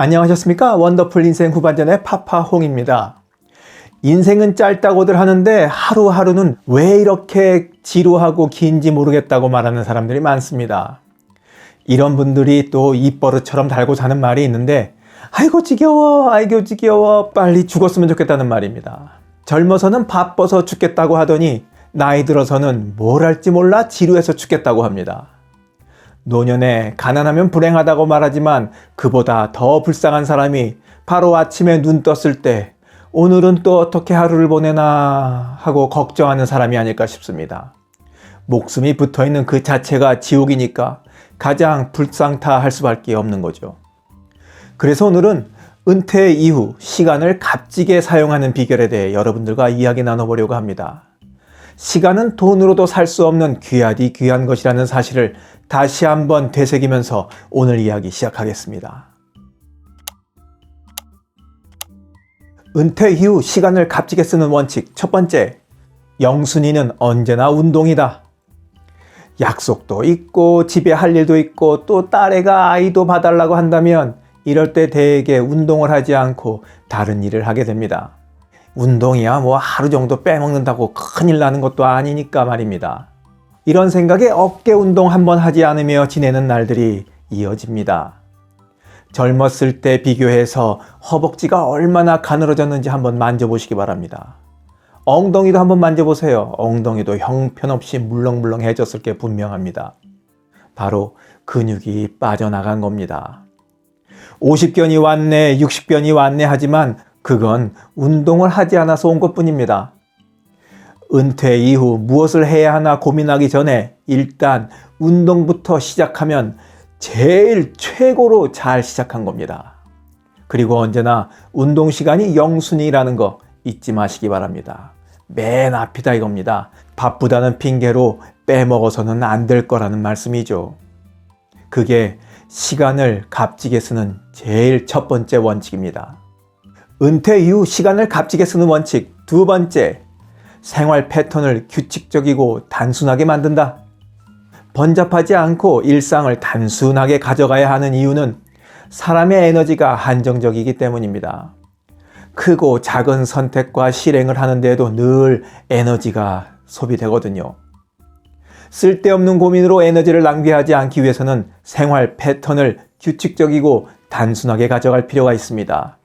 안녕하셨습니까? 원더풀 인생 후반전의 파파홍입니다. 인생은 짧다고들 하는데 하루하루는 왜 이렇게 지루하고 긴지 모르겠다고 말하는 사람들이 많습니다. 이런 분들이 또 입버릇처럼 달고 사는 말이 있는데 아이고 지겨워 빨리 죽었으면 좋겠다는 말입니다. 젊어서는 바빠서 죽겠다고 하더니 나이 들어서는 뭘 할지 몰라 지루해서 죽겠다고 합니다. 노년에 가난하면 불행하다고 말하지만 그보다 더 불쌍한 사람이 바로 아침에 눈 떴을 때 오늘은 또 어떻게 하루를 보내나 하고 걱정하는 사람이 아닐까 싶습니다. 목숨이 붙어있는 그 자체가 지옥이니까 가장 불쌍타할 수밖에 없는 거죠. 그래서 오늘은 은퇴 이후 시간을 값지게 사용하는 비결에 대해 여러분들과 이야기 나눠보려고 합니다. 시간은 돈으로도 살 수 없는 귀하디 귀한 것이라는 사실을 다시 한번 되새기면서 오늘 이야기 시작하겠습니다. 은퇴 이후 시간을 값지게 쓰는 원칙 첫 번째, 영순이는 언제나 운동이다. 약속도 있고 집에 할 일도 있고 또 딸애가 아이도 봐달라고 한다면 이럴 때 대개 운동을 하지 않고 다른 일을 하게 됩니다. 운동이야 뭐 하루 정도 빼먹는다고 큰일 나는 것도 아니니까 말입니다. 이런 생각에 어깨 운동 한번 하지 않으며 지내는 날들이 이어집니다. 젊었을 때 비교해서 허벅지가 얼마나 가늘어졌는지 한번 만져보시기 바랍니다. 엉덩이도 한번 만져보세요. 엉덩이도 형편없이 물렁물렁해졌을 게 분명합니다. 바로 근육이 빠져나간 겁니다. 50견이 왔네, 60견이 왔네 하지만 그건 운동을 하지 않아서 온 것뿐입니다. 은퇴 이후 무엇을 해야 하나 고민하기 전에 일단 운동부터 시작하면 제일 최고로 잘 시작한 겁니다. 그리고 언제나 운동 시간이 영순이라는 거 잊지 마시기 바랍니다. 맨 앞이다 이겁니다. 바쁘다는 핑계로 빼먹어서는 안 될 거라는 말씀이죠. 그게 시간을 값지게 쓰는 제일 첫 번째 원칙입니다. 은퇴 이후 시간을 값지게 쓰는 원칙 두 번째, 생활 패턴을 규칙적이고 단순하게 만든다. 번잡하지 않고 일상을 단순하게 가져가야 하는 이유는 사람의 에너지가 한정적이기 때문입니다. 크고 작은 선택과 실행을 하는데도 늘 에너지가 소비되거든요. 쓸데없는 고민으로 에너지를 낭비하지 않기 위해서는 생활 패턴을 규칙적이고 단순하게 가져갈 필요가 있습니다.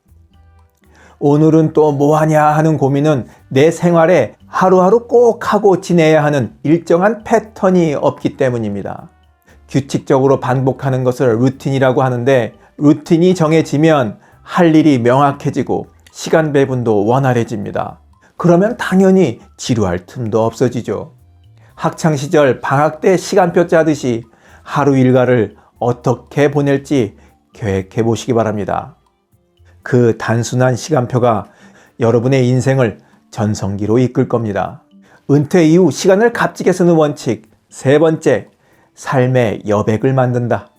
오늘은 또 뭐하냐 하는 고민은 내 생활에 하루하루 꼭 하고 지내야 하는 일정한 패턴이 없기 때문입니다. 규칙적으로 반복하는 것을 루틴이라고 하는데 루틴이 정해지면 할 일이 명확해지고 시간 배분도 원활해집니다. 그러면 당연히 지루할 틈도 없어지죠. 학창시절 방학 때 시간표 짜듯이 하루 일과를 어떻게 보낼지 계획해 보시기 바랍니다. 그 단순한 시간표가 여러분의 인생을 전성기로 이끌 겁니다. 은퇴 이후 시간을 값지게 쓰는 원칙 세 번째, 삶의 여백을 만든다.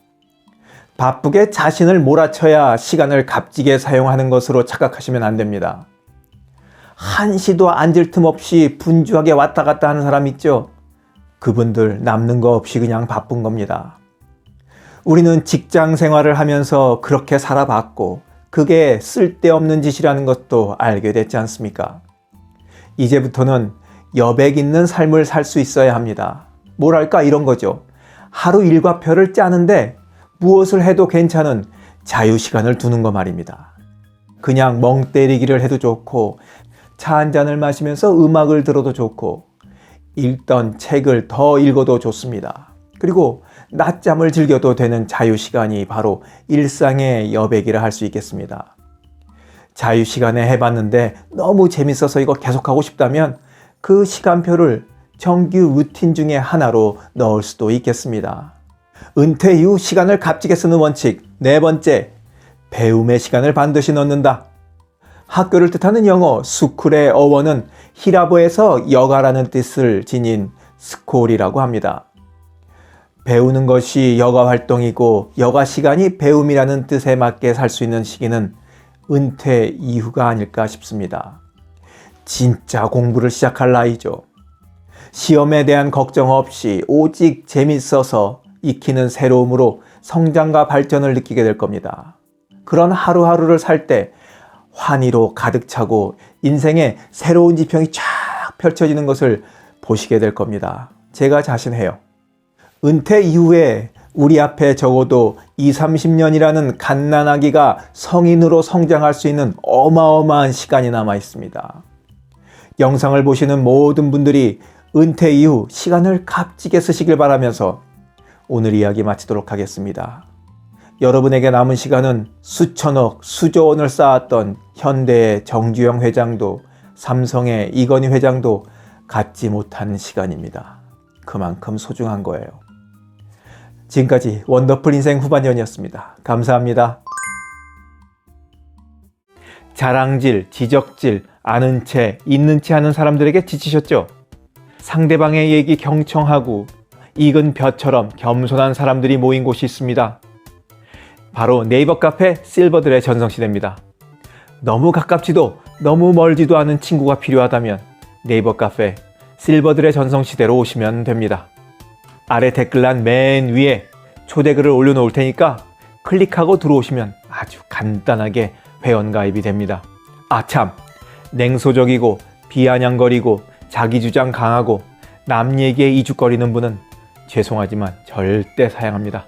바쁘게 자신을 몰아쳐야 시간을 값지게 사용하는 것으로 착각하시면 안 됩니다. 한시도 앉을 틈 없이 분주하게 왔다 갔다 하는 사람 있죠? 그분들 남는 거 없이 그냥 바쁜 겁니다. 우리는 직장 생활을 하면서 그렇게 살아봤고 그게 쓸데없는 짓이라는 것도 알게 됐지 않습니까? 이제부터는 여백 있는 삶을 살 수 있어야 합니다. 뭐랄까 이런 거죠. 하루 일과표를 짜는데 무엇을 해도 괜찮은 자유시간을 두는 거 말입니다. 그냥 멍 때리기를 해도 좋고 차 한 잔을 마시면서 음악을 들어도 좋고 읽던 책을 더 읽어도 좋습니다. 그리고 낮잠을 즐겨도 되는 자유시간이 바로 일상의 여백이라 할 수 있겠습니다. 자유시간에 해봤는데 너무 재밌어서 이거 계속하고 싶다면 그 시간표를 정규 루틴 중에 하나로 넣을 수도 있겠습니다. 은퇴 이후 시간을 값지게 쓰는 원칙 네 번째, 배움의 시간을 반드시 넣는다. 학교를 뜻하는 영어 스쿨의 어원은 히라보에서 여가라는 뜻을 지닌 스콜이라고 합니다. 배우는 것이 여가 활동이고 여가 시간이 배움이라는 뜻에 맞게 살 수 있는 시기는 은퇴 이후가 아닐까 싶습니다. 진짜 공부를 시작할 나이죠. 시험에 대한 걱정 없이 오직 재밌어서 익히는 새로움으로 성장과 발전을 느끼게 될 겁니다. 그런 하루하루를 살 때 환희로 가득 차고 인생의 새로운 지평이 쫙 펼쳐지는 것을 보시게 될 겁니다. 제가 자신해요. 은퇴 이후에 우리 앞에 적어도 20, 30년이라는 갓난아기가 성인으로 성장할 수 있는 어마어마한 시간이 남아 있습니다. 영상을 보시는 모든 분들이 은퇴 이후 시간을 값지게 쓰시길 바라면서 오늘 이야기 마치도록 하겠습니다. 여러분에게 남은 시간은 수천억, 수조 원을 쌓았던 현대의 정주영 회장도 삼성의 이건희 회장도 갖지 못한 시간입니다. 그만큼 소중한 거예요. 지금까지 원더풀 인생 후반년이었습니다. 감사합니다. 자랑질, 지적질, 아는 채, 있는 채 하는 사람들에게 지치셨죠? 상대방의 얘기 경청하고 익은 벼처럼 겸손한 사람들이 모인 곳이 있습니다. 바로 네이버 카페 실버들의 전성시대입니다. 너무 가깝지도 너무 멀지도 않은 친구가 필요하다면 네이버 카페 실버들의 전성시대로 오시면 됩니다. 아래 댓글란 맨 위에 초대글을 올려놓을 테니까 클릭하고 들어오시면 아주 간단하게 회원가입이 됩니다. 아참, 냉소적이고 비아냥거리고 자기주장 강하고 남 얘기에 이죽거리는 분은 죄송하지만 절대 사양합니다.